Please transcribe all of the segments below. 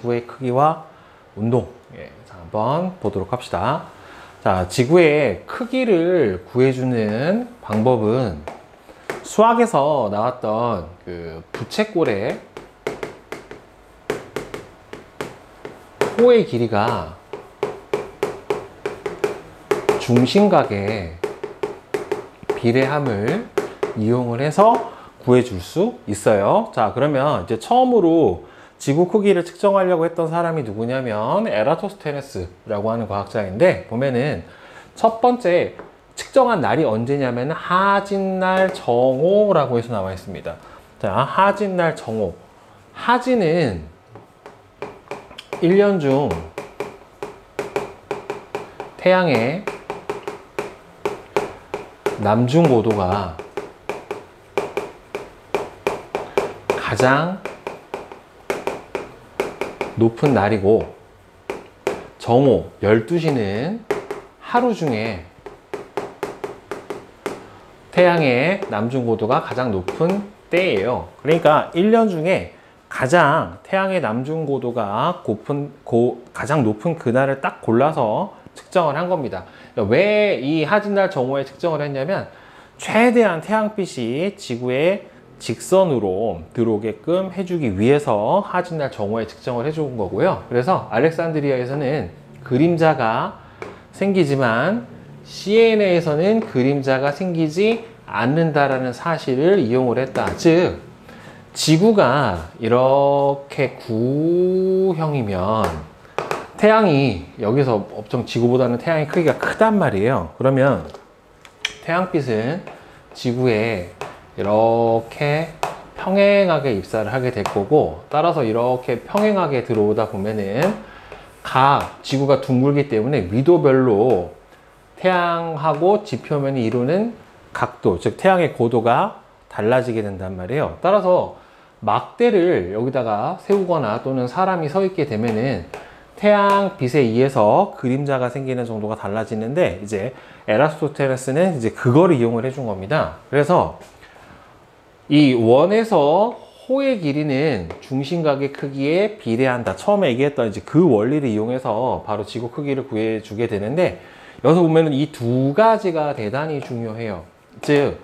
지구의 크기와 운동. 자, 한번 보도록 합시다. 자, 지구의 크기를 구해주는 방법은 수학에서 나왔던 그 부채꼴의 호의 길이가 중심각의 비례함을 이용을 해서 구해줄 수 있어요. 자, 그러면 이제 처음으로 지구 크기를 측정하려고 했던 사람이 누구냐면 에라토스테네스라고 하는 과학자인데, 보면은 첫 번째 측정한 날이 언제냐면 하진날 정오라고 해서 나와 있습니다. 자, 하진날 정오. 하진은 1년 중 태양의 남중 고도가 가장 높은 날이고, 정오 12시는 하루 중에 태양의 남중 고도가 가장 높은 때예요. 그러니까 1년 중에 가장 태양의 남중 고도가 가장 높은 그날을 딱 골라서 측정을 한 겁니다. 왜 이 하진날 정오에 측정을 했냐면, 최대한 태양빛이 지구에 직선으로 들어오게끔 해주기 위해서 하진날 정오에 측정을 해준 거고요. 그래서 알렉산드리아에서는 그림자가 생기지만 시에네에서는 그림자가 생기지 않는다라는 사실을 이용을 했다. 즉, 지구가 이렇게 구형이면 태양이 여기서 엄청 지구보다는 태양의 크기가 크단 말이에요. 그러면 태양빛은 지구에 이렇게 평행하게 입사를 하게 될 거고, 따라서 이렇게 평행하게 들어오다 보면은 지구가 둥글기 때문에 위도별로 태양하고 지표면이 이루는 각도, 즉 태양의 고도가 달라지게 된단 말이에요. 따라서 막대를 여기다가 세우거나 또는 사람이 서 있게 되면은 태양빛에 의해서 그림자가 생기는 정도가 달라지는데, 이제 에라토스테네스는 이제 그거를 이용을 해준 겁니다. 그래서 이 원에서 호의 길이는 중심각의 크기에 비례한다. 처음에 얘기했던 이제 그 원리를 이용해서 바로 지구 크기를 구해주게 되는데, 여기서 보면은 이 두 가지가 대단히 중요해요. 즉,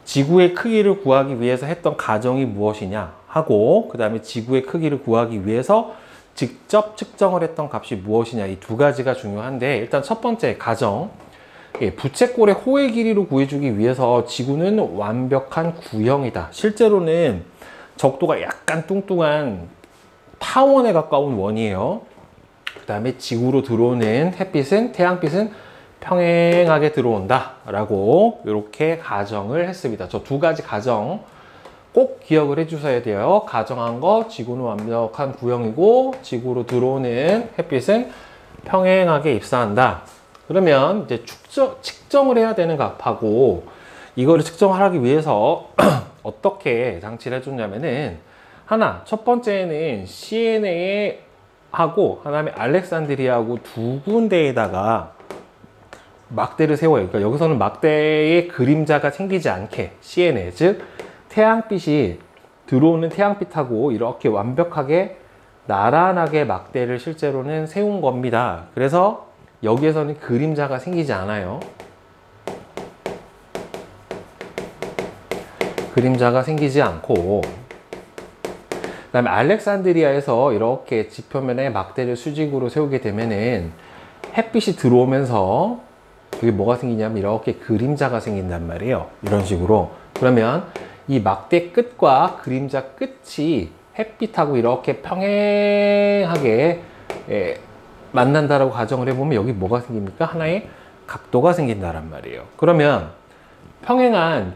지구의 크기를 구하기 위해서 했던 가정이 무엇이냐 하고, 그 다음에 지구의 크기를 구하기 위해서 직접 측정을 했던 값이 무엇이냐, 이 두 가지가 중요한데, 일단 첫 번째 가정, 부채꼴의 호의 길이로 구해주기 위해서 지구는 완벽한 구형이다. 실제로는 적도가 약간 뚱뚱한 타원에 가까운 원이에요. 그 다음에 지구로 들어오는 햇빛은, 태양빛은 평행하게 들어온다 라고 이렇게 가정을 했습니다. 저 두 가지 가정 꼭 기억을 해 주셔야 돼요. 가정한 거, 지구는 완벽한 구형이고 지구로 들어오는 햇빛은 평행하게 입사한다. 그러면 이제 측정을 해야 되는 값하고, 이거를 측정하기 위해서 어떻게 장치를 해줬냐면은, 첫 번째는 시에네 하고 하나는 알렉산드리아하고 두 군데에다가 막대를 세워요. 그러니까 여기서는 막대에 그림자가 생기지 않게 시에네, 즉 태양빛이 들어오는 태양빛하고 이렇게 완벽하게 나란하게 막대를 실제로는 세운 겁니다. 그래서 여기에서는 그림자가 생기지 않아요. 그림자가 생기지 않고, 그 다음에 알렉산드리아에서 이렇게 지표면에 막대를 수직으로 세우게 되면은 햇빛이 들어오면서 여기 뭐가 생기냐면 이렇게 그림자가 생긴단 말이에요. 이런 식으로. 그러면 이 막대 끝과 그림자 끝이 햇빛하고 이렇게 평행하게 만난다라고 가정을 해보면 여기 뭐가 생깁니까? 하나의 각도가 생긴다란 말이에요. 그러면 평행한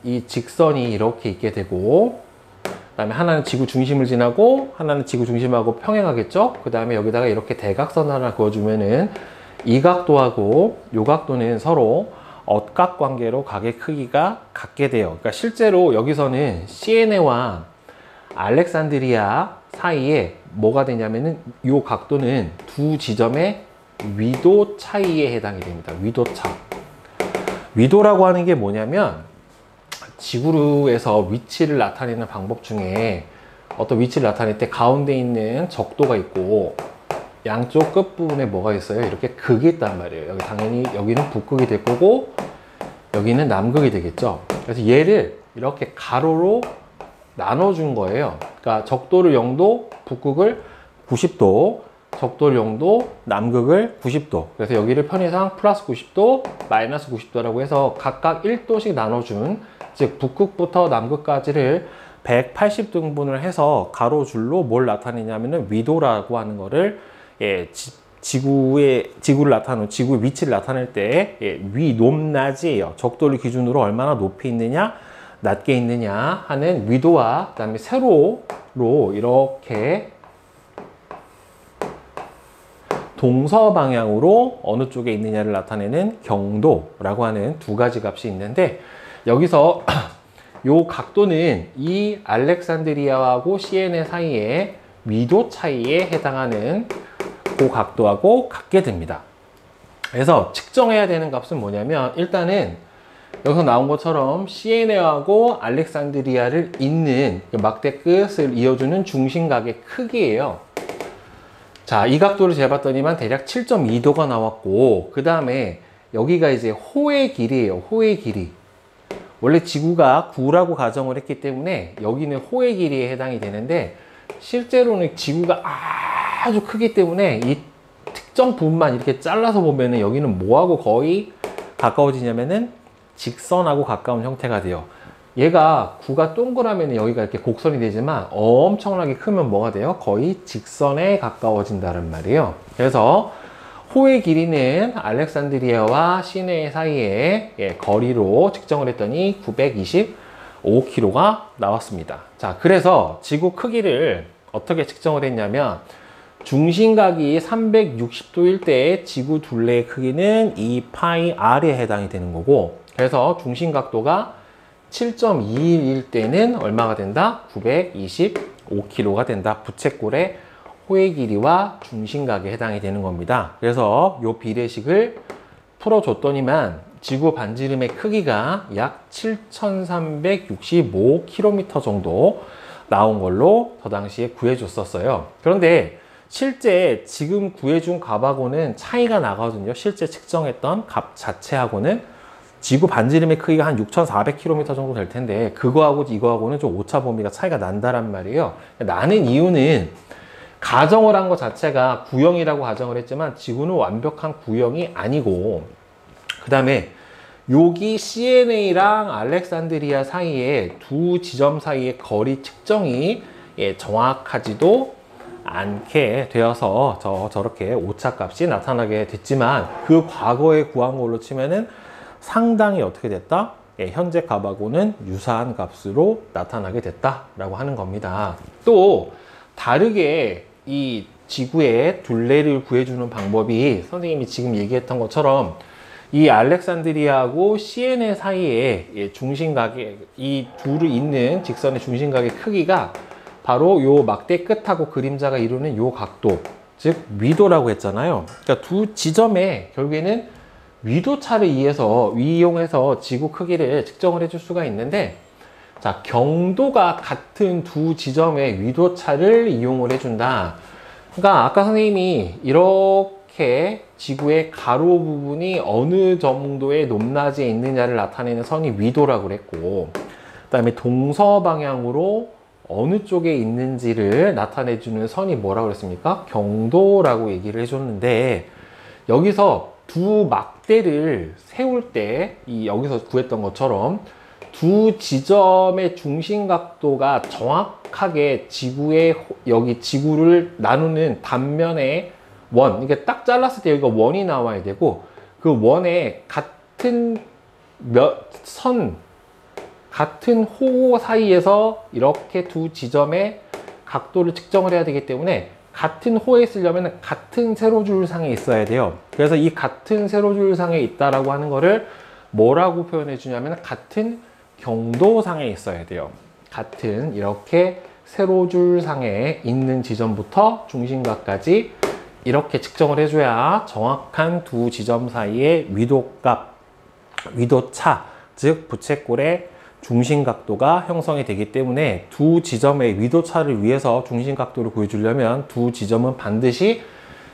이 직선이 이렇게 있게 되고, 그 다음에 하나는 지구 중심을 지나고 하나는 지구 중심하고 평행하겠죠? 그 다음에 여기다가 이렇게 대각선 하나 그어주면은 이 각도하고 이 각도는 서로 억각 관계로 각의 크기가 같게 돼요. 그러니까 실제로 여기서는 시에네와 알렉산드리아 사이에 뭐가 되냐면은 이 각도는 두 지점의 위도 차이에 해당이 됩니다. 위도차. 위도라고 하는 게 뭐냐면 지구에서 위치를 나타내는 방법 중에 어떤 위치를 나타낼 때 가운데 있는 적도가 있고 양쪽 끝부분에 뭐가 있어요? 이렇게 극이 있단 말이에요. 여기 당연히 여기는 북극이 될 거고 여기는 남극이 되겠죠. 그래서 얘를 이렇게 가로로 나눠준 거예요. 그러니까 적도를 0도, 북극을 90도, 적도를 0도, 남극을 90도. 그래서 여기를 편의상 플러스 90도, 마이너스 90도라고 해서 각각 1도씩 나눠준, 즉 북극부터 남극까지를 180등분을 해서 가로줄로 뭘 나타내냐면은 위도라고 하는 거를 지구를 나타내는, 지구의 위치를 나타낼 때 위, 높, 낮이에요. 적도를 기준으로 얼마나 높이 있느냐, 낮게 있느냐 하는 위도와 그다음에 세로로 이렇게 동서 방향으로 어느 쪽에 있느냐를 나타내는 경도라고 하는 두 가지 값이 있는데, 여기서 요 각도는 이 알렉산드리아하고 시에네 사이의 위도 차이에 해당하는 그 각도하고 같게 됩니다. 그래서 측정해야 되는 값은 뭐냐면, 일단은 여기서 나온 것처럼 시에네하고 알렉산드리아를 잇는 막대 끝을 이어주는 중심각의 크기예요. 자, 이 각도를 재봤더니만 대략 7.2도가 나왔고, 그 다음에 여기가 이제 호의 길이에요. 호의 길이. 원래 지구가 9라고 가정을 했기 때문에 여기는 호의 길이에 해당이 되는데, 실제로는 지구가 아주 크기 때문에 이 특정 부분만 이렇게 잘라서 보면은 여기는 뭐하고 거의 가까워지냐면은 직선하고 가까운 형태가 돼요. 얘가 9가 동그라면 여기가 이렇게 곡선이 되지만 엄청나게 크면 뭐가 돼요? 거의 직선에 가까워진다는 말이에요. 그래서 호의 길이는 알렉산드리아와 시내 사이의 거리로 측정을 했더니 925km가 나왔습니다. 자, 그래서 지구 크기를 어떻게 측정을 했냐면, 중심각이 360도일 때 지구 둘레의 크기는 2πr에 해당이 되는 거고, 그래서 중심각도가 7.21일 때는 얼마가 된다? 925km가 된다. 부채꼴의 호의 길이와 중심각에 해당이 되는 겁니다. 그래서 이 비례식을 풀어줬더니만 지구 반지름의 크기가 약 7,365km 정도 나온 걸로 저 당시에 구해줬었어요. 그런데 실제 지금 구해준 값하고는 차이가 나거든요. 실제 측정했던 값 자체하고는 지구 반지름의 크기가 한 6,400km 정도 될 텐데, 그거하고 이거하고는 좀 오차 범위가 차이가 난다란 말이에요. 나는 이유는 가정을 한 것 자체가 구형이라고 가정을 했지만 지구는 완벽한 구형이 아니고, 그 다음에 여기 CNA랑 알렉산드리아 사이에 두 지점 사이의 거리 측정이 정확하지도 않게 되어서 저렇게 오차값이 나타나게 됐지만, 그 과거에 구한 걸로 치면은 상당히 어떻게 됐다? 현재 값하고는 유사한 값으로 나타나게 됐다라고 하는 겁니다. 또 다르게 이 지구의 둘레를 구해주는 방법이, 선생님이 지금 얘기했던 것처럼 이 알렉산드리아하고 시에네 사이에 중심각의, 이 둘을 잇는 직선의 중심각의 크기가 바로 요 막대 끝하고 그림자가 이루는 요 각도, 즉 위도라고 했잖아요. 그러니까 두 지점에 결국에는 위도차를 이용해서 지구 크기를 측정을 해줄 수가 있는데, 자, 경도가 같은 두 지점의 위도차를 이용을 해준다. 그러니까 아까 선생님이 이렇게 지구의 가로 부분이 어느 정도의 높낮이에 있느냐를 나타내는 선이 위도라고 그랬고, 그 다음에 동서 방향으로 어느 쪽에 있는지를 나타내주는 선이 뭐라고 그랬습니까? 경도라고 얘기를 해줬는데, 여기서 두 막대를 세울 때 여기서 구했던 것처럼 두 지점의 중심 각도가 정확하게 여기 지구를 나누는 단면의 원, 이게 딱 잘랐을 때 여기가 원이 나와야 되고, 그 원에 같은 같은 호 사이에서 이렇게 두 지점의 각도를 측정을 해야 되기 때문에 같은 호에 쓰려면 같은 세로줄상에 있어야 돼요. 그래서 이 같은 세로줄상에 있다라고 하는 거를 뭐라고 표현해 주냐면 같은 경도상에 있어야 돼요. 같은 이렇게 세로줄상에 있는 지점부터 중심각까지 이렇게 측정을 해줘야 정확한 두 지점 사이의 위도값, 위도차, 즉 부채꼴의 중심각도가 형성이 되기 때문에 두 지점의 위도차를 위해서 중심각도를 구해주려면 두 지점은 반드시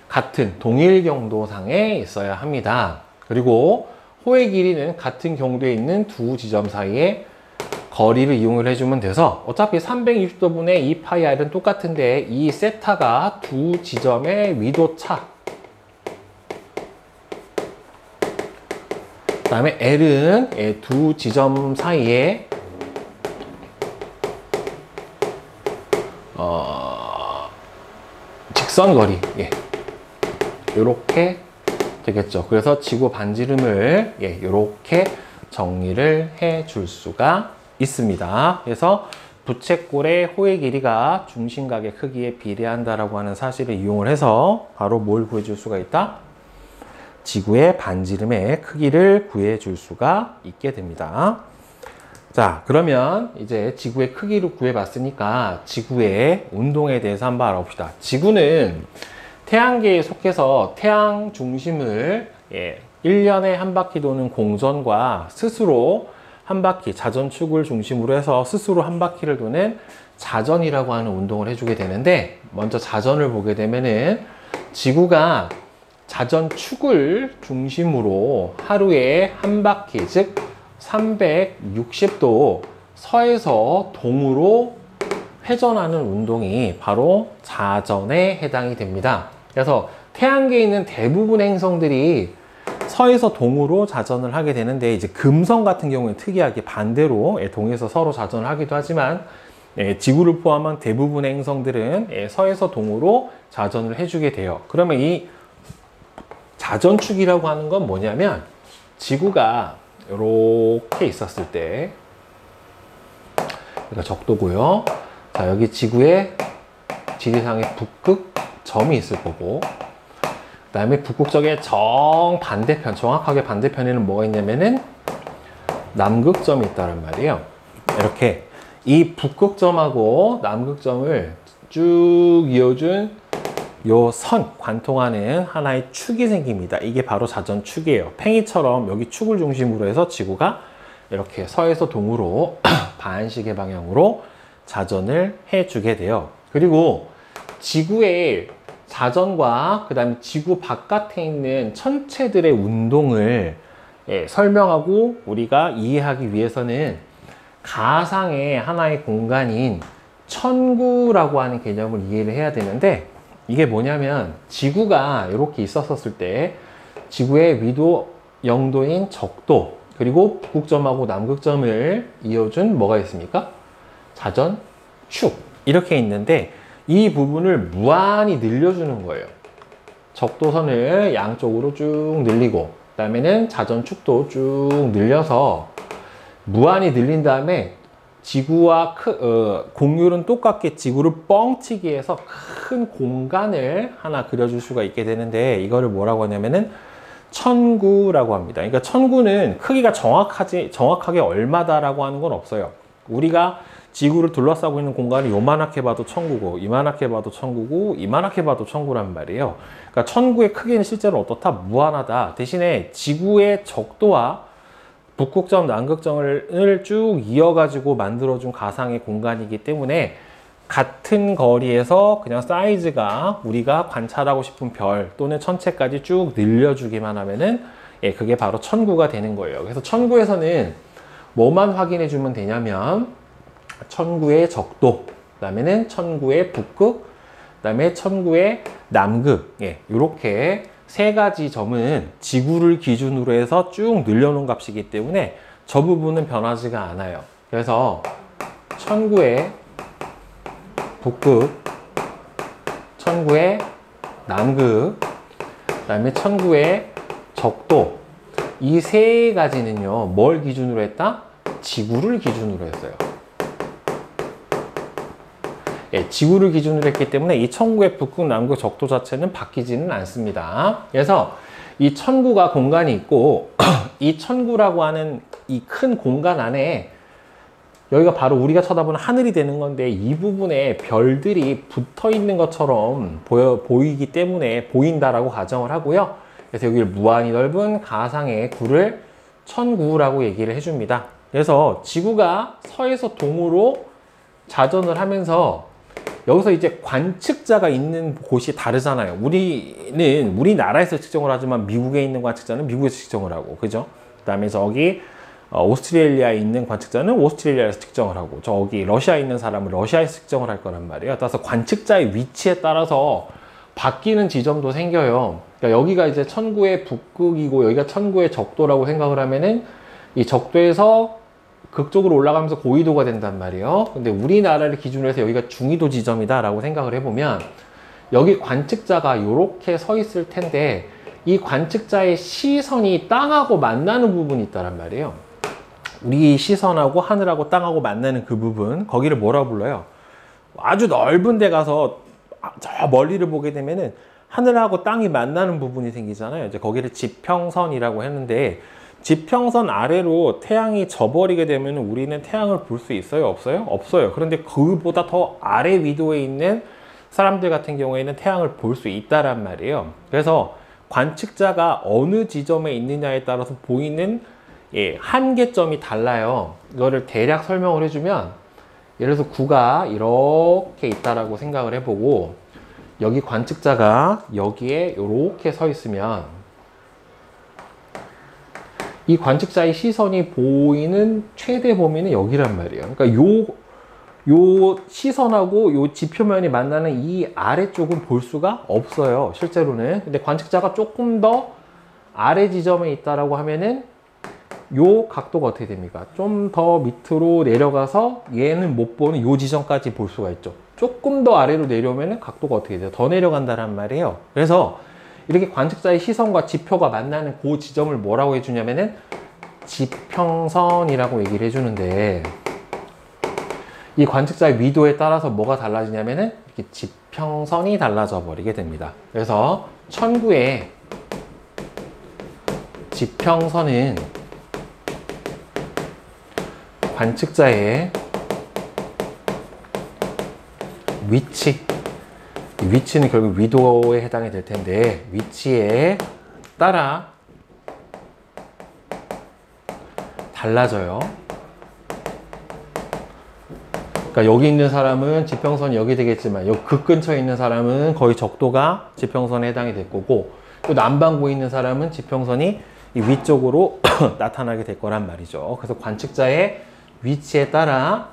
같은 동일 경도상에 있어야 합니다. 그리고 호의 길이는 같은 경도에 있는 두 지점 사이에 거리를 이용을 해주면 돼서 어차피 360도분의 2파이r은 똑같은데 이 세타가 두 지점의 위도차, 그 다음에 L은 두 지점 사이에 직선거리, 이렇게 되겠죠. 그래서 지구 반지름을 이렇게 정리를 해 줄 수가 있습니다. 그래서 부채꼴의 호의 길이가 중심각의 크기에 비례한다라고 하는 사실을 이용을 해서 바로 뭘 구해줄 수가 있다? 지구의 반지름의 크기를 구해줄 수가 있게 됩니다. 자, 그러면 이제 지구의 크기를 구해봤으니까 지구의 운동에 대해서 한번 알아봅시다. 지구는 태양계에 속해서 태양 중심을 1년에 한 바퀴 도는 공전과 스스로 한 바퀴, 자전축을 중심으로 해서 스스로 한 바퀴를 도는 자전이라고 하는 운동을 해주게 되는데, 먼저 자전을 보게 되면은 지구가 자전축을 중심으로 하루에 한 바퀴, 즉 360도 서에서 동으로 회전하는 운동이 바로 자전에 해당이 됩니다. 그래서 태양계에 있는 대부분의 행성들이 서에서 동으로 자전을 하게 되는데, 이제 금성 같은 경우는 특이하게 반대로 동에서 서로 자전을 하기도 하지만 지구를 포함한 대부분의 행성들은 서에서 동으로 자전을 해주게 돼요. 그러면 이 자전축이라고 하는 건 뭐냐면, 지구가 이렇게 있었을 때, 그러니까 적도고요. 자, 여기 지구의 지리상의 북극점이 있을 거고, 그 다음에 북극점의 정반대편, 정확하게 반대편에는 뭐가 있냐면은 남극점이 있다는 말이에요. 이렇게 이 북극점하고 남극점을 쭉 이어준 요 선, 관통하는 하나의 축이 생깁니다. 이게 바로 자전축이에요. 팽이처럼 여기 축을 중심으로 해서 지구가 이렇게 서에서 동으로 반시계 방향으로 자전을 해주게 돼요. 그리고 지구의 자전과 그 다음에 지구 바깥에 있는 천체들의 운동을 설명하고 우리가 이해하기 위해서는 가상의 하나의 공간인 천구라고 하는 개념을 이해를 해야 되는데, 이게 뭐냐면 지구가 이렇게 있었을 때 지구의 위도 0도인 적도, 그리고 북극점하고 남극점을 이어준 뭐가 있습니까? 자전축, 이렇게 있는데 이 부분을 무한히 늘려주는 거예요. 적도선을 양쪽으로 쭉 늘리고, 그 다음에는 자전축도 쭉 늘려서 무한히 늘린 다음에 지구와 공률은 똑같게 지구를 뻥치기 해서 큰 공간을 하나 그려줄 수가 있게 되는데, 이거를 뭐라고 하냐면은 천구라고 합니다. 그러니까 천구는 크기가 정확하게 얼마다라고 하는 건 없어요. 우리가 지구를 둘러싸고 있는 공간이 요만하게 봐도 천구고, 이만하게 봐도 천구고, 이만하게 봐도 천구란 말이에요. 그러니까 천구의 크기는 실제로 어떻다? 무한하다. 대신에 지구의 적도와 북극점, 남극점을 쭉 이어가지고 만들어준 가상의 공간이기 때문에 같은 거리에서 그냥 사이즈가 우리가 관찰하고 싶은 별 또는 천체까지 쭉 늘려주기만 하면은 그게 바로 천구가 되는 거예요. 그래서 천구에서는 뭐만 확인해 주면 되냐면 천구의 적도, 그 다음에는 천구의 북극, 그 다음에 천구의 남극, 이렇게 세 가지 점은 지구를 기준으로 해서 쭉 늘려놓은 값이기 때문에 저 부분은 변하지가 않아요. 그래서 천구의 북극, 천구의 남극, 그 다음에 천구의 적도, 이 세 가지는요 뭘 기준으로 했다? 지구를 기준으로 했어요. 지구를 기준으로 했기 때문에 이 천구의 북극, 남극, 적도 자체는 바뀌지는 않습니다. 그래서 이 천구가 공간이 있고 이 천구라고 하는 이 큰 공간 안에 여기가 바로 우리가 쳐다보는 하늘이 되는 건데, 이 부분에 별들이 붙어 있는 것처럼 보이기 때문에 보인다라고 가정을 하고요. 그래서 여기를 무한히 넓은 가상의 구를 천구라고 얘기를 해줍니다. 그래서 지구가 서에서 동으로 자전을 하면서 여기서 이제 관측자가 있는 곳이 다르잖아요. 우리는 우리나라에서 측정을 하지만 미국에 있는 관측자는 미국에서 측정을 하고, 그죠? 그 다음에 저기 오스트레일리아에 있는 관측자는 오스트레일리아에서 측정을 하고, 저기 러시아에 있는 사람은 러시아에서 측정을 할 거란 말이에요. 따라서 관측자의 위치에 따라서 바뀌는 지점도 생겨요. 그러니까 여기가 이제 천구의 북극이고 여기가 천구의 적도라고 생각을 하면은 이 적도에서 극쪽으로 올라가면서 고緯도가 된단 말이에요. 근데 우리나라를 기준으로 해서 여기가 중緯도 지점이다 라고 생각을 해보면 여기 관측자가 이렇게 서 있을 텐데 이 관측자의 시선이 땅하고 만나는 부분이 있다란 말이에요. 우리 시선하고 하늘하고 땅하고 만나는 그 부분, 거기를 뭐라고 불러요? 아주 넓은 데 가서 저 멀리를 보게 되면은 하늘하고 땅이 만나는 부분이 생기잖아요. 이제 거기를 지평선이라고 했는데, 지평선 아래로 태양이 져버리게 되면 우리는 태양을 볼 수 있어요? 없어요? 없어요. 그런데 그보다 더 아래 위도에 있는 사람들 같은 경우에는 태양을 볼 수 있다란 말이에요. 그래서 관측자가 어느 지점에 있느냐에 따라서 보이는 한계점이 달라요. 이거를 대략 설명을 해주면, 예를 들어서 구가 이렇게 있다라고 생각을 해보고 여기 관측자가 여기에 이렇게 서 있으면 이 관측자의 시선이 보이는 최대 범위는 여기란 말이에요. 그러니까 요 시선하고 요 지표면이 만나는 이 아래쪽은 볼 수가 없어요, 실제로는. 근데 관측자가 조금 더 아래 지점에 있다라고 하면은 요 각도가 어떻게 됩니까? 좀 더 밑으로 내려가서 얘는 못 보는 요 지점까지 볼 수가 있죠. 조금 더 아래로 내려오면 각도가 어떻게 돼요? 더 내려간다는 말이에요. 그래서 이렇게 관측자의 시선과 지표가 만나는 그 지점을 뭐라고 해주냐면은 지평선이라고 얘기를 해주는데, 이 관측자의 위도에 따라서 뭐가 달라지냐면은 이렇게 지평선이 달라져 버리게 됩니다. 그래서 천구의 지평선은 관측자의 위치는 결국 위도에 해당이 될 텐데, 위치에 따라 달라져요. 그러니까 여기 있는 사람은 지평선이 여기 되겠지만 여기 극 근처에 있는 사람은 거의 적도가 지평선에 해당이 될 거고, 또 남반구에 있는 사람은 지평선이 이 위쪽으로 나타나게 될 거란 말이죠. 그래서 관측자의 위치에 따라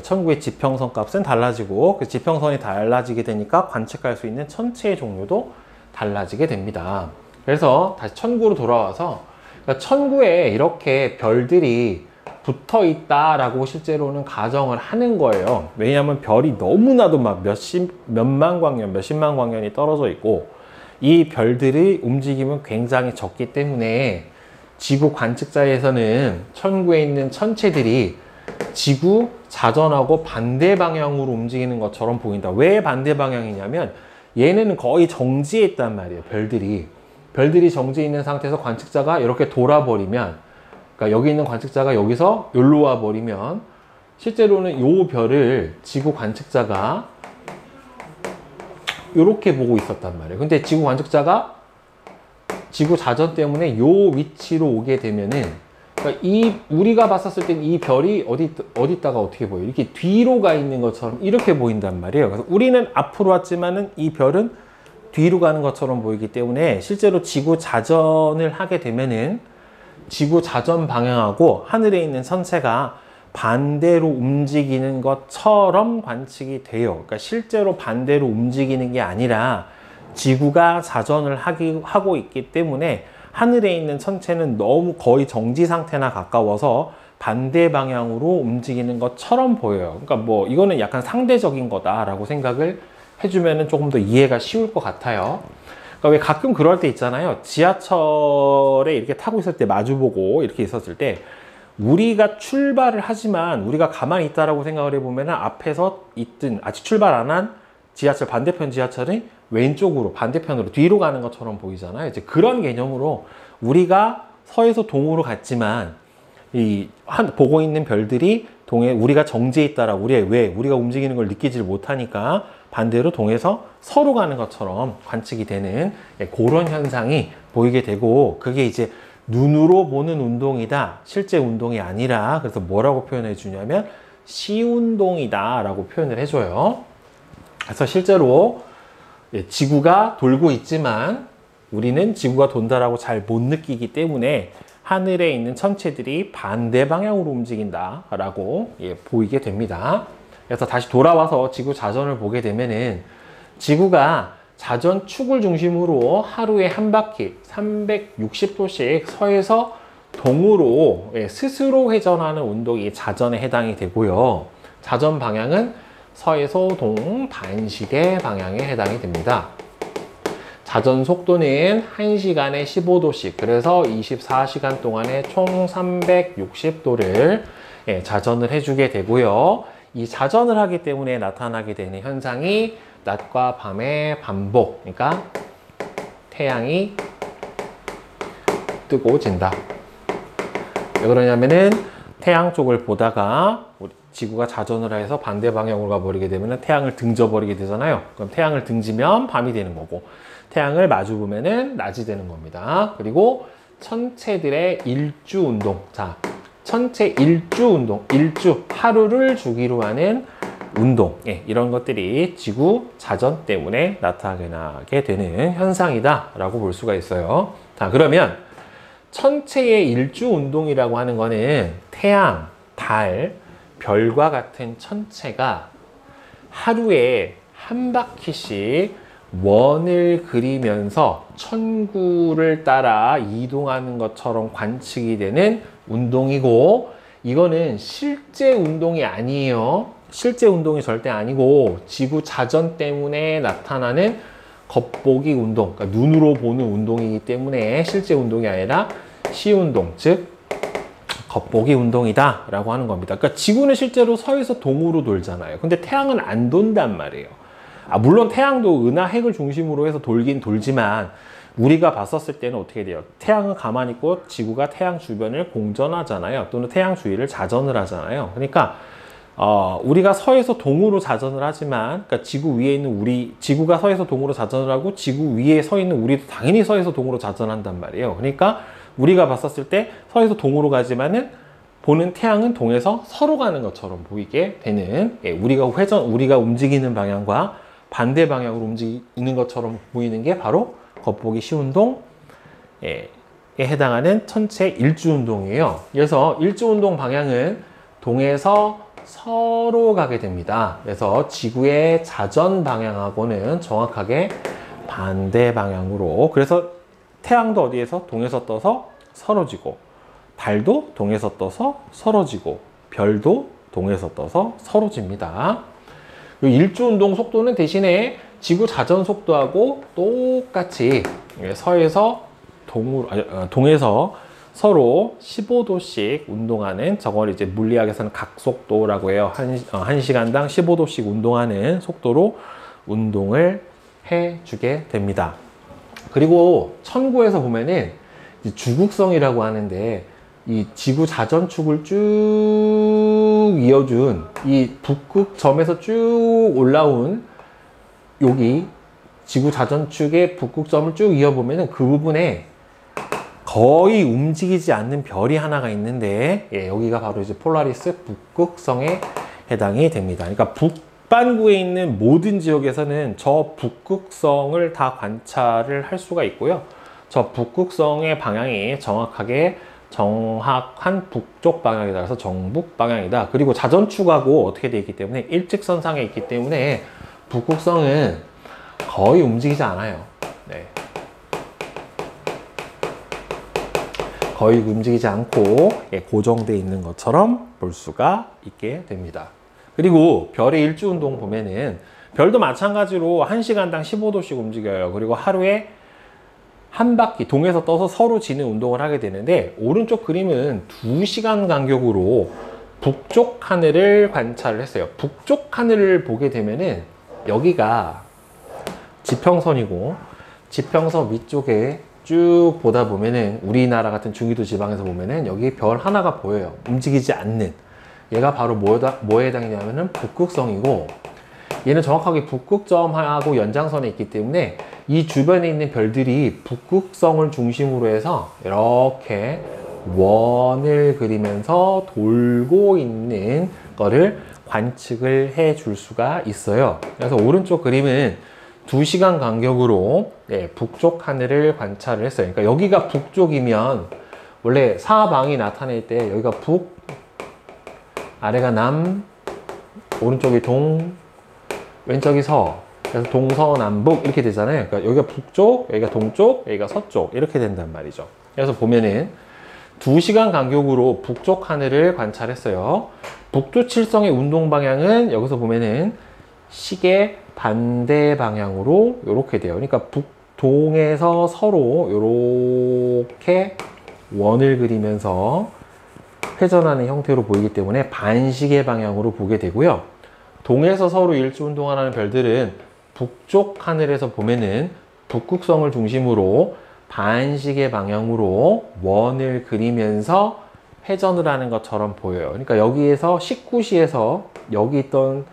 천구의 지평선 값은 달라지고, 그 지평선이 달라지게 되니까 관측할 수 있는 천체의 종류도 달라지게 됩니다. 그래서 다시 천구로 돌아와서, 그러니까 천구에 이렇게 별들이 붙어 있다라고 실제로는 가정을 하는 거예요. 왜냐하면 별이 너무나도 막 몇만 광년, 몇십만 광년이 떨어져 있고, 이 별들의 움직임은 굉장히 적기 때문에 지구 관측자에서는 천구에 있는 천체들이 지구 자전하고 반대 방향으로 움직이는 것처럼 보인다. 왜 반대 방향이냐면 얘네는 거의 정지해 있단 말이에요. 별들이 정지해 있는 상태에서 관측자가 이렇게 돌아버리면, 그러니까 여기 있는 관측자가 여기서 여기로 와 버리면 실제로는 요 별을 지구 관측자가 이렇게 보고 있었단 말이에요. 근데 지구 관측자가 지구 자전 때문에 요 위치로 오게 되면은, 그러니까 우리가 봤었을 때는 이 별이 어디다가 어떻게 보여요? 이렇게 뒤로 가 있는 것처럼 이렇게 보인단 말이에요. 그래서 우리는 앞으로 왔지만은 이 별은 뒤로 가는 것처럼 보이기 때문에 실제로 지구 자전을 하게 되면은 지구 자전 방향하고 하늘에 있는 천체가 반대로 움직이는 것처럼 관측이 돼요. 그러니까 실제로 반대로 움직이는 게 아니라 지구가 자전을 하고 있기 때문에 하늘에 있는 천체는 너무 거의 정지 상태나 가까워서 반대 방향으로 움직이는 것처럼 보여요. 그러니까 뭐 이거는 약간 상대적인 거다라고 생각을 해주면 조금 더 이해가 쉬울 것 같아요. 그러니까 왜 가끔 그럴 때 있잖아요. 지하철에 이렇게 타고 있을 때 마주보고 이렇게 있었을 때 우리가 출발을 하지만 우리가 가만히 있다라고 생각을 해보면 앞에서 있든 아직 출발 안 한 지하철, 반대편 지하철이 왼쪽으로 반대편으로 뒤로 가는 것처럼 보이잖아요. 이제 그런 개념으로 우리가 서에서 동으로 갔지만 보고 있는 별들이 동에 우리가 정지해 있다라 우리가 움직이는 걸 느끼질 못하니까 반대로 동에서 서로 가는 것처럼 관측이 되는 그런 현상이 보이게 되고, 그게 이제 눈으로 보는 운동이다. 실제 운동이 아니라 그래서 뭐라고 표현해 주냐면 시운동이다 라고 표현을 해줘요. 그래서 실제로 지구가 돌고 있지만 우리는 지구가 돈다라고 잘 못 느끼기 때문에 하늘에 있는 천체들이 반대 방향으로 움직인다 라고 보이게 됩니다. 그래서 다시 돌아와서 지구 자전을 보게 되면은 지구가 자전축을 중심으로 하루에 한 바퀴 360도씩 서에서 동으로 스스로 회전하는 운동이 자전에 해당이 되고요. 자전 방향은 서에서 동 반시계 방향에 해당이 됩니다. 자전 속도는 1시간에 15도씩, 그래서 24시간 동안에 총 360도를 자전을 해주게 되고요. 이 자전을 하기 때문에 나타나게 되는 현상이 낮과 밤의 반복, 그러니까 태양이 뜨고 진다. 왜 그러냐면은 태양 쪽을 보다가 우리 지구가 자전을 해서 반대 방향으로 가버리게 되면 태양을 등져버리게 되잖아요. 그럼 태양을 등지면 밤이 되는 거고, 태양을 마주 보면은 낮이 되는 겁니다. 그리고 천체들의 일주 운동. 자, 천체 일주 운동, 일주, 하루를 주기로 하는 운동. 이런 것들이 지구 자전 때문에 나타나게 되는 현상이다 라고 볼 수가 있어요. 자, 그러면 천체의 일주 운동이라고 하는 거는 태양, 달, 별과 같은 천체가 하루에 한 바퀴씩 원을 그리면서 천구를 따라 이동하는 것처럼 관측이 되는 운동이고, 이거는 실제 운동이 아니에요. 실제 운동이 절대 아니고 지구 자전 때문에 나타나는 겉보기 운동, 그러니까 눈으로 보는 운동이기 때문에 실제 운동이 아니라 시운동, 즉 겉보기 운동이다 라고 하는 겁니다. 그러니까 지구는 실제로 서에서 동으로 돌잖아요. 근데 태양은 안 돈단 말이에요. 물론 태양도 은하 핵을 중심으로 해서 돌긴 돌지만 우리가 봤었을 때는 어떻게 돼요? 태양은 가만히 있고 지구가 태양 주변을 공전하잖아요. 또는 태양 주위를 자전을 하잖아요. 그러니까 우리가 서에서 동으로 자전을 하지만, 그러니까 지구 위에 있는 지구가 서에서 동으로 자전을 하고 지구 위에 서 있는 우리도 당연히 서에서 동으로 자전한단 말이에요. 그러니까 우리가 봤었을 때 서에서 동으로 가지만은 보는 태양은 동에서 서로 가는 것처럼 보이게 되는, 우리가 움직이는 방향과 반대 방향으로 움직이는 것처럼 보이는 게 바로 겉보기 시운동에 해당하는 천체 일주운동이에요. 그래서 일주운동 방향은 동에서 서로 가게 됩니다. 그래서 지구의 자전 방향하고는 정확하게 반대 방향으로, 그래서 태양도 어디에서? 동에서 떠서 서로 지고, 달도 동에서 떠서 서로 지고, 별도 동에서 떠서 서로 집니다. 일주운동 속도는 대신에 지구 자전 속도하고 똑같이 서에서 동에서 서로 15도씩 운동하는, 저걸 이제 물리학에서는 각속도라고 해요. 1시간당 15도씩 운동하는 속도로 운동을 해주게 됩니다. 그리고 천구에서 보면은 주극성이라고 하는데, 이 지구 자전축을 쭉 이어준 이 북극점에서 쭉 올라온 여기 지구 자전축의 북극점을 쭉 이어보면은 그 부분에 거의 움직이지 않는 별이 하나가 있는데, 여기가 바로 이제 폴라리스 북극성에 해당이 됩니다. 그러니까 북반구에 있는 모든 지역에서는 저 북극성을 다 관찰을 할 수가 있고요. 저 북극성의 방향이 정확한 북쪽 방향이다. 그래서 정북 방향이다. 그리고 자전축하고 어떻게 되어 있기 때문에 일직선상에 있기 때문에 북극성은 거의 움직이지 않아요. 거의 움직이지 않고 고정되어 있는 것처럼 볼 수가 있게 됩니다. 그리고 별의 일주운동 보면은 별도 마찬가지로 1시간당 15도씩 움직여요. 그리고 하루에 한 바퀴 동에서 떠서 서로 지는 운동을 하게 되는데, 오른쪽 그림은 2시간 간격으로 북쪽 하늘을 관찰을 했어요. 북쪽 하늘을 보게 되면은 여기가 지평선이고, 지평선 위쪽에 쭉 보다 보면은 우리나라 같은 중위도 지방에서 보면은 여기 별 하나가 보여요. 움직이지 않는. 얘가 바로 뭐에 해당이냐면은 북극성이고, 얘는 정확하게 북극점하고 연장선에 있기 때문에 이 주변에 있는 별들이 북극성을 중심으로 해서 이렇게 원을 그리면서 돌고 있는 거를 관측을 해 줄 수가 있어요. 그래서 오른쪽 그림은 2시간 간격으로 북쪽 하늘을 관찰을 했어요. 그러니까 여기가 북쪽이면 원래 사방이 나타낼 때 여기가 북, 아래가 남, 오른쪽이 동, 왼쪽이 서. 그래서 동서남북 이렇게 되잖아요. 그러니까 여기가 북쪽, 여기가 동쪽, 여기가 서쪽 이렇게 된단 말이죠. 그래서 보면은 2시간 간격으로 북쪽 하늘을 관찰했어요. 북두 칠성의 운동 방향은 여기서 보면은 시계 반대 방향으로 이렇게 돼요. 그러니까 북동에서 서로 이렇게 원을 그리면서 회전하는 형태로 보이기 때문에 반시계 방향으로 보게 되고요. 동에서 서로 일주 운동하는 별들은 북쪽 하늘에서 보면은 북극성을 중심으로 반시계 방향으로 원을 그리면서 회전을 하는 것처럼 보여요. 그러니까 여기에서 19시에서 여기 있던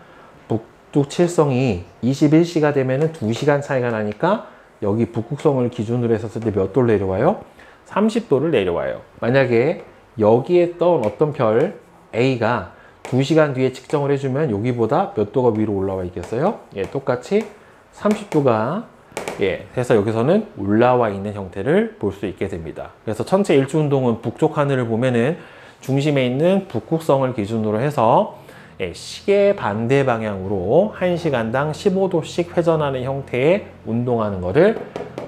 북두 칠성이 21시가 되면은 2시간 차이가 나니까 여기 북극성을 기준으로 했었을 때 몇 도를 내려와요? 30도를 내려와요. 만약에 여기에 있던 어떤 별 A가 2시간 뒤에 측정을 해주면 여기보다 몇 도가 위로 올라와 있겠어요? 예, 똑같이 30도가 해서 여기서는 올라와 있는 형태를 볼 수 있게 됩니다. 그래서 전체 일주운동은 북쪽 하늘을 보면은 중심에 있는 북극성을 기준으로 해서 시계 반대 방향으로 1시간당 15도씩 회전하는 형태의 운동하는 것을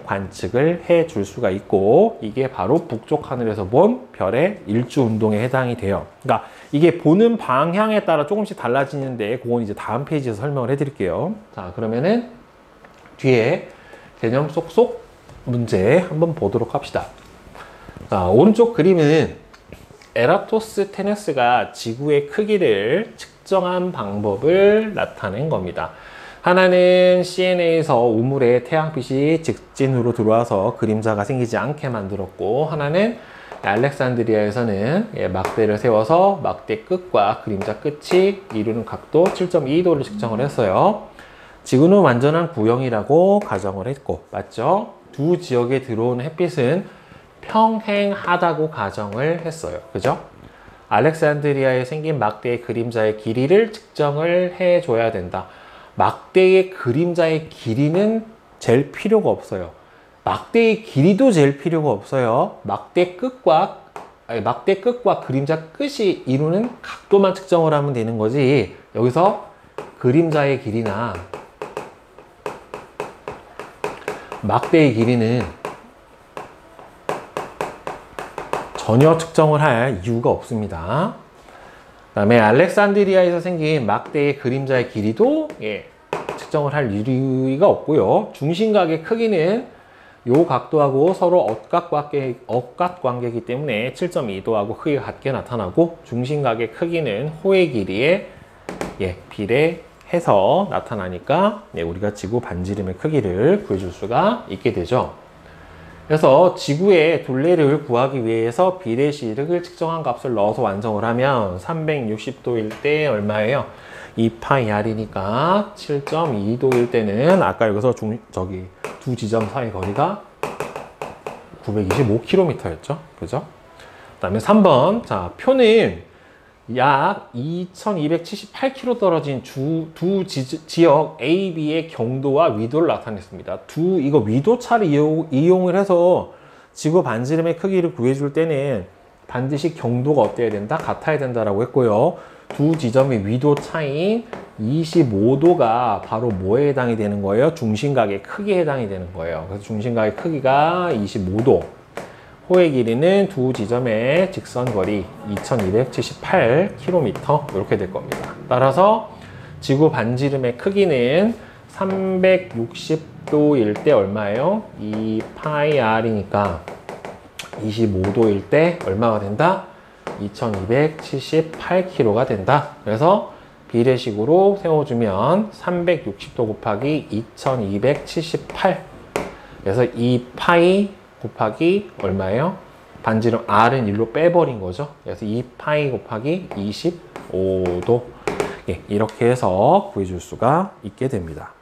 관측을 해 줄 수가 있고, 이게 바로 북쪽 하늘에서 본 별의 일주 운동에 해당이 돼요. 그러니까 이게 보는 방향에 따라 조금씩 달라지는데 그건 이제 다음 페이지에서 설명을 해 드릴게요. 자, 그러면은 뒤에 개념 쏙쏙 문제 한번 보도록 합시다. 자, 오른쪽 그림은 에라토스테네스가 지구의 크기를 측정한 방법을 나타낸 겁니다. 하나는 CNA에서 우물에 태양빛이 직진으로 들어와서 그림자가 생기지 않게 만들었고, 하나는 알렉산드리아에서는 막대를 세워서 막대 끝과 그림자 끝이 이루는 각도 7.2도를 측정을 했어요. 지구는 완전한 구형이라고 가정을 했고, 맞죠? 두 지역에 들어오는 햇빛은 평행하다고 가정을 했어요. 그죠? 알렉산드리아에 생긴 막대의 그림자의 길이를 측정을 해줘야 된다. 막대의 그림자의 길이는 잴 필요가 없어요. 막대의 길이도 잴 필요가 없어요. 막대 끝과 그림자 끝이 이루는 각도만 측정을 하면 되는 거지, 여기서 그림자의 길이나 막대의 길이는 전혀 측정을 할 이유가 없습니다. 그 다음에 알렉산드리아에서 생긴 막대의 그림자의 길이도 측정을 할 이유가 없고요. 중심각의 크기는 이 각도하고 서로 억각관계이기 때문에 7.2도하고 크기가 같게 나타나고, 중심각의 크기는 호의 길이에 비례해서 나타나니까 우리가 지구 반지름의 크기를 구해줄 수가 있게 되죠. 그래서 지구의 둘레를 구하기 위해서 비례식을 측정한 값을 넣어서 완성을 하면 360도일 때 얼마예요? 2파이 r이니까 7.2도일 때는 아까 여기서 두 지점 사이 거리가 925km였죠. 그죠? 그 다음에 3번. 자, 표는 약 2278km 떨어진 두 지역 A, B의 경도와 위도를 나타냈습니다. 이거 위도차를 이용을 해서 지구 반지름의 크기를 구해줄 때는 반드시 경도가 어때야 된다? 같아야 된다라고 했고요. 두 지점의 위도 차이인 25도가 바로 뭐에 해당이 되는 거예요? 중심각의 크기에 해당이 되는 거예요. 그래서 중심각의 크기가 25도. 호의 길이는 두 지점의 직선거리 2278km 이렇게 될 겁니다. 따라서 지구 반지름의 크기는 360도일 때 얼마예요? 2파이 r이니까 25도일 때 얼마가 된다? 2278km가 된다. 그래서 비례식으로 세워주면 360도 곱하기 2278, 그래서 2파이 곱하기 얼마예요? 반지름 r은 1로 빼버린 거죠. 그래서 2파이 곱하기 25도. 예, 이렇게 해서 구해줄 수가 있게 됩니다.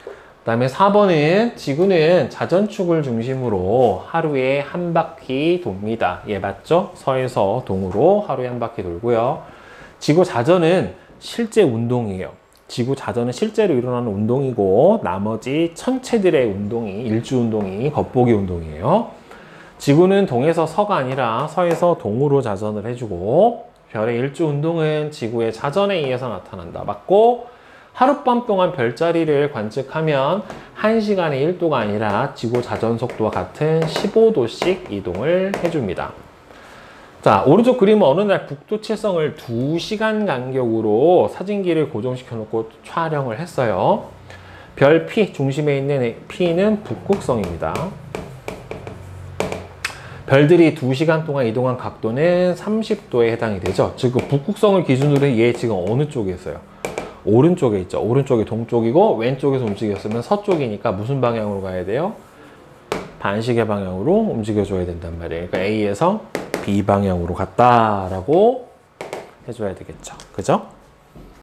그 다음에 4번은 지구는 자전축을 중심으로 하루에 한 바퀴 돕니다. 예, 맞죠? 서에서 동으로 하루에 한 바퀴 돌고요. 지구 자전은 실제 운동이에요. 지구 자전은 실제로 일어나는 운동이고 나머지 천체들의 운동이 일주 운동이 겉보기 운동이에요. 지구는 동에서 서가 아니라 서에서 동으로 자전을 해주고 별의 일주 운동은 지구의 자전에 의해서 나타난다. 맞고 하룻밤 동안 별자리를 관측하면 1시간에 1도가 아니라 지구 자전 속도와 같은 15도씩 이동을 해줍니다. 자, 오른쪽 그림은 어느 날 북두 칠성을 2시간 간격으로 사진기를 고정시켜 놓고 촬영을 했어요. 별 P 중심에 있는 P는 북극성입니다. 별들이 2시간 동안 이동한 각도는 30도에 해당이 되죠. 지금 북극성을 기준으로 얘 지금 어느 쪽에 있어요? 오른쪽에 있죠. 오른쪽이 동쪽이고 왼쪽에서 움직였으면 서쪽이니까 무슨 방향으로 가야 돼요? 반시계 방향으로 움직여줘야 된단 말이에요. 그러니까 A에서 B 방향으로 갔다라고 해줘야 되겠죠. 그죠?